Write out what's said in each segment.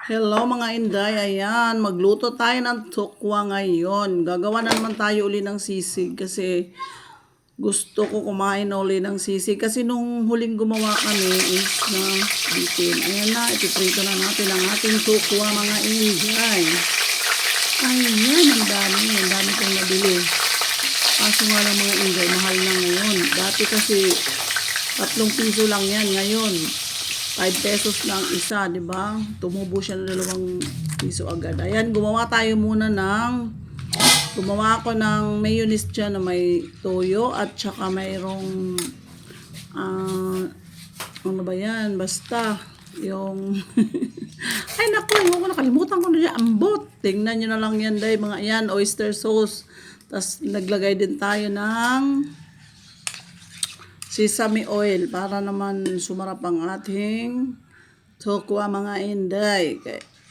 Hello mga Inday, ayan, magluto tayo ng tokwa ngayon. Gagawa na naman tayo uli ng sisig kasi gusto ko kumain na uli ng sisig. Kasi nung huling gumawa kami is na bitin. Ayan na, ipiprito na natin ang ating tokwa mga Inday. Ayan, ang dami kong nabili. Kaso nga lang mga Inday, mahal na ngayon. Dati kasi 3 piso lang yan, ngayon 5 pesos lang isa, di ba? Tumubo siya ng 2 piso agad. Ayan, gumawa ako ng mayonnaise dyan na may toyo at saka mayroong, ano ba yan? Basta, yung, ay naku, nakalimutan ko na dyan, ambot. Tingnan nyo na lang yan, day, mga yan, oyster sauce. Tapos, naglagay din tayo ng sesame oil para naman sumarap ang ating tokwa mga Inday.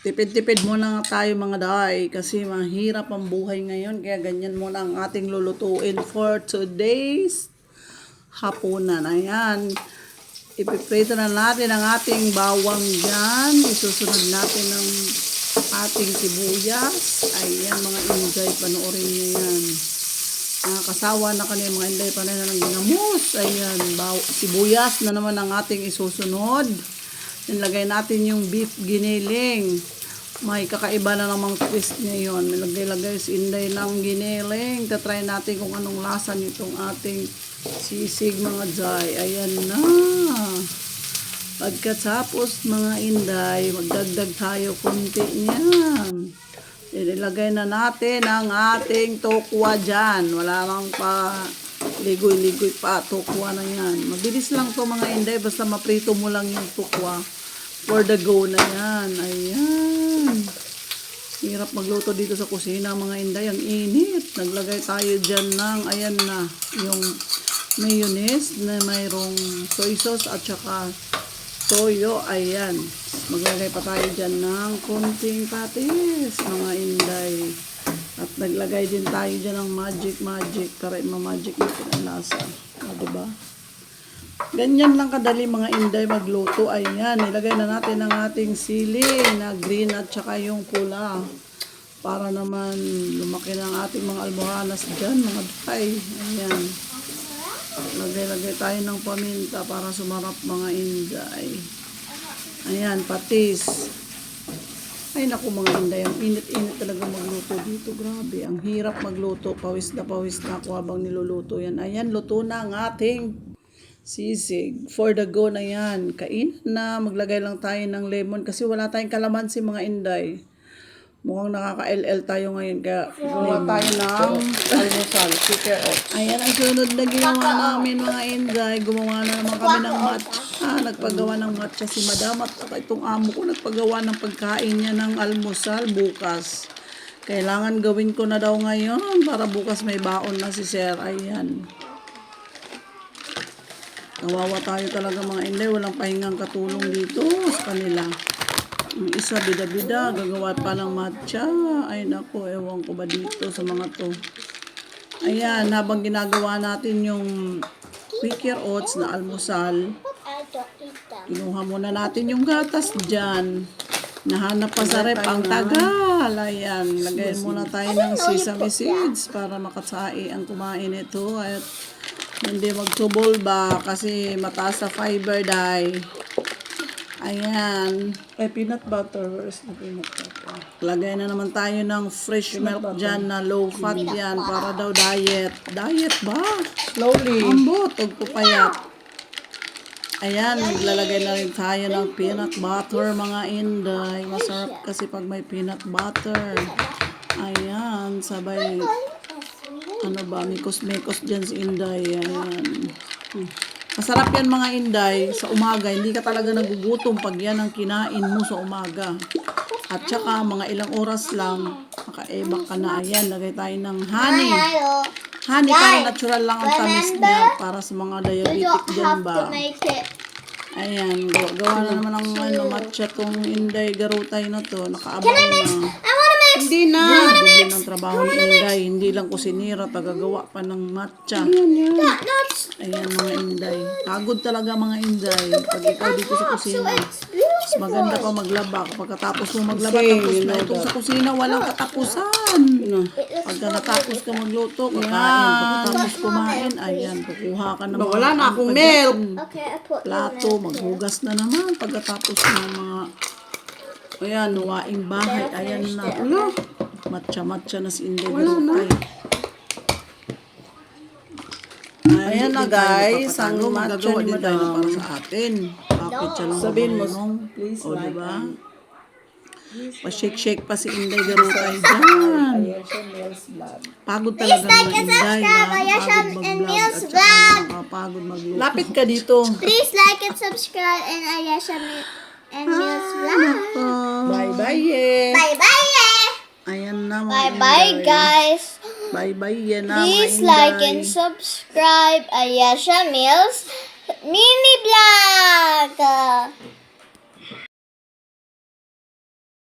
Tipid-tipid muna tayo mga day kasi mahirap ang buhay ngayon kaya ganyan muna ang ating lulutuin for today's hapunan. Ayan, ipiprito na natin ang ating bawang dyan. Isusunod natin ng ating sibuyas. Ayan mga Inday, panoorin nyo yan. Kasawa na kanina mga Inday, panay na ng ginamos. Ayan, sibuyas na naman ang ating isusunod. Nilagay natin yung beef giniling. May kakaiba na namang twist niya yun. Nilagay si Inday ng giniling. Tatry natin kung anong lasa nitong ating sisig mga Jay. Ayan na. Pagkatapos mga Inday, magdagdag tayo konti niyan. Ilagay na natin ang ating tokwa dyan. Wala lang pa ligoy-ligoy pa. Tokwa na yan. Mabilis lang to mga Inday. Basta maprito mo lang yung tokwa. For the go na yan. Ayan. Hirap magluto dito sa kusina mga Inday. Ang init. Naglagay tayo dyan ng, ayan na, yung mayonnaise na mayroong soy sauce at saka toyo. Ayan. Maglagay pa tayo dyan ng konting patis, mga Inday. At naglagay din tayo dyan ng magic para ma-magic natin ang lasa. Diba? Ganyan lang kadali mga Inday magluto. Ayan, nilagay na natin ang ating sili na green at saka yung pula. Para naman lumaki ng ating mga almohanas dyan, mga dry. Ayan. Lagay tayo ng paminta para sumarap mga Inday. Ayan, patis. Ay naku mga Inday, ang init-init talaga magluto dito. Grabe, ang hirap magluto. Pawis na ako habang niluluto yan. Ayan, luto na ang ating sisig. For the go na yan. Kain na, maglagay lang tayo ng lemon kasi wala tayong kalamansi mga Inday. Mukhang nakaka-LL tayo ngayon kaya gumawa tayo ng almusal. Ayan ang sunod na ginawa namin mga Inday. Gumawa na naman kami ng matcha. Nagpagawa ng matcha si Madam at itong amo ko nagpagawa ng pagkain niya ng almusal bukas. Kailangan gawin ko na daw ngayon para bukas may baon na si Sir. Ayan. Kawawa tayo talaga mga Inday. Walang pahingang katulong dito sa kanila. Yung isa bida-bida, gagawa pa ng matcha. Ay nako, ewan ko ba dito sa mga to. Ayan, habang ginagawa natin yung Quaker Oats na almusal, kinuha muna natin yung gatas dyan. Nahanap pa sa rep, ang tagal. Ayan, lagayin muna tayo ng sesame seeds para makasai ang kumain ito. At hindi magtubol ba kasi mataas sa fiber dye. Ayan. Ay, peanut butter. Where's the peanut butter? Lagay na naman tayo ng fresh milk dyan na low fat yan para daw diet. Diet ba? Slowly. Ambot, pupayat. Ayan, maglalagay na rin tayo ng peanut butter mga Inday. Masarap kasi pag may peanut butter. Ayan, sabay, ano ba, mikos-mikos dyan si Inday. Ayan. Masarap yan mga Inday sa umaga. Hindi ka talaga nagugutom pag yan ang kinain mo sa umaga. At saka mga ilang oras lang makaebak ka na. Ayan, lagay tayo ng honey. Honey para natural lang ang tamis niya para sa mga diabetic dyan ba. Ayan, gawa na naman ang matcha tong Inday garutay na to. Nakaabang na. Hindi na. Duble ng trabaho ni Inday. Hindi lang kusinira, tagagawa pa ng matcha. Ayan mga Inday. Pagod talaga mga Inday. Pag ikaw dito sa kusina. Mas maganda pa maglaba. Pagkatapos mo maglaba, tapos na itong sa kusina, walang katapusan. Pagka natapos ka magluto, kakain. Pagkatapos kumain, ayan, kukuha ka ng mga Wala na ano akong pa milk. dyan. Okay, I put Plato, maghugas na naman. Pagkatapos ng mga, ayan, nuwaing bahay. Ayan na. Matcha-matcha na si Inday Garutay. Ayan na, guys, Ang ang matcha matcha ni ni Madam. Madam. Para sa atin. Kapit siya ng Sabihin mo, marunong. please O, like diba? and- Pa-shake-shake pa si Inday Garutay dyan. Pagod talaga mga Inday. Ayesha Nakakapagod and mag-vlog. Mills At saka Vlog. nakakapagod magluto. Lapit ka dito. Please like and subscribe and Ayesha and Mills Vlog. Bye-bye, eh. Bye-bye, Ayan na mga Bye-bye, Inday. guys. Bye-bye yan na mga Please Inday. like and subscribe Ayesha Mills Mini Vlog.